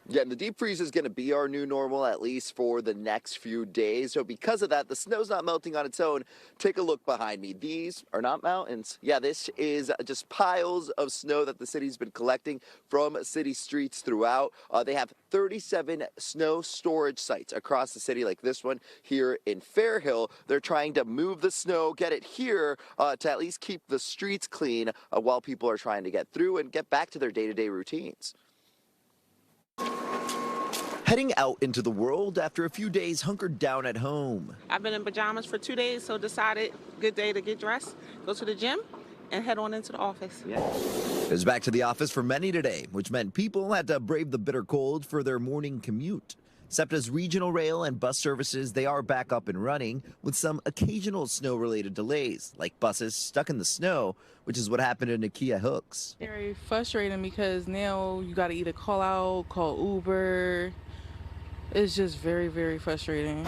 Yeah, and the deep freeze is going to be our new normal, at least for the next few days. So because of that, the snow's not melting on its own. Take a look behind me. These are not mountains. Yeah, this is just piles of snow that the city's been collecting from city streets throughout. They have 37 snow storage sites across the city, like this one here in Fairhill. They're trying to move the snow, get it here to at least keep the streets clean while people are trying to get through and get back to their day-to-day routines. Heading out into the world after a few days hunkered down at home. I've been in pajamas for 2 days, so decided good day to get dressed, go to the gym, and head on into the office. It was back to the office for many today, which meant people had to brave the bitter cold for their morning commute. SEPTA's regional rail and bus services, they are back up and running with some occasional snow-related delays, like buses stuck in the snow, which is what happened in Nakia Hooks. Very frustrating because now you got to either call out, call Uber. It's just very, very frustrating.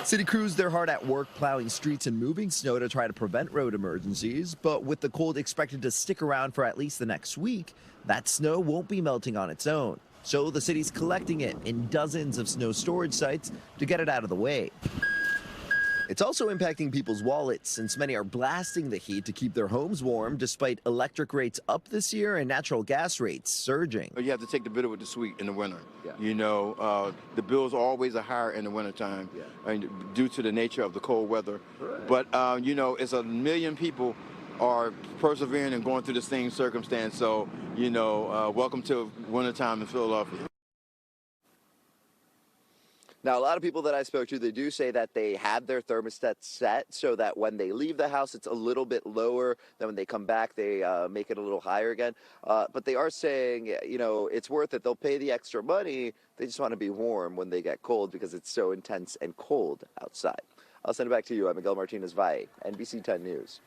City crews, they're hard at work plowing streets and moving snow to try to prevent road emergencies. But with the cold expected to stick around for at least the next week, that snow won't be melting on its own. So the city's collecting it in dozens of snow storage sites to get it out of the way. It's also impacting people's wallets since many are blasting the heat to keep their homes warm despite electric rates up this year and natural gas rates surging. You have to take the bitter with the sweet in the winter. Yeah. You know, the bills always are higher in the wintertime due to the nature of the cold weather. Right. But, you know, it's a million people are persevering and going through the same circumstance. So, you know, welcome to wintertime in Philadelphia. Now, a lot of people that I spoke to, they do say that they have their thermostats set so that when they leave the house, it's a little bit lower. Then when they come back, they make it a little higher again. But they are saying, you know, it's worth it. They'll pay the extra money. They just want to be warm when they get cold because it's so intense and cold outside. I'll send it back to you. I'm Miguel Martinez-Valle, NBC 10 News.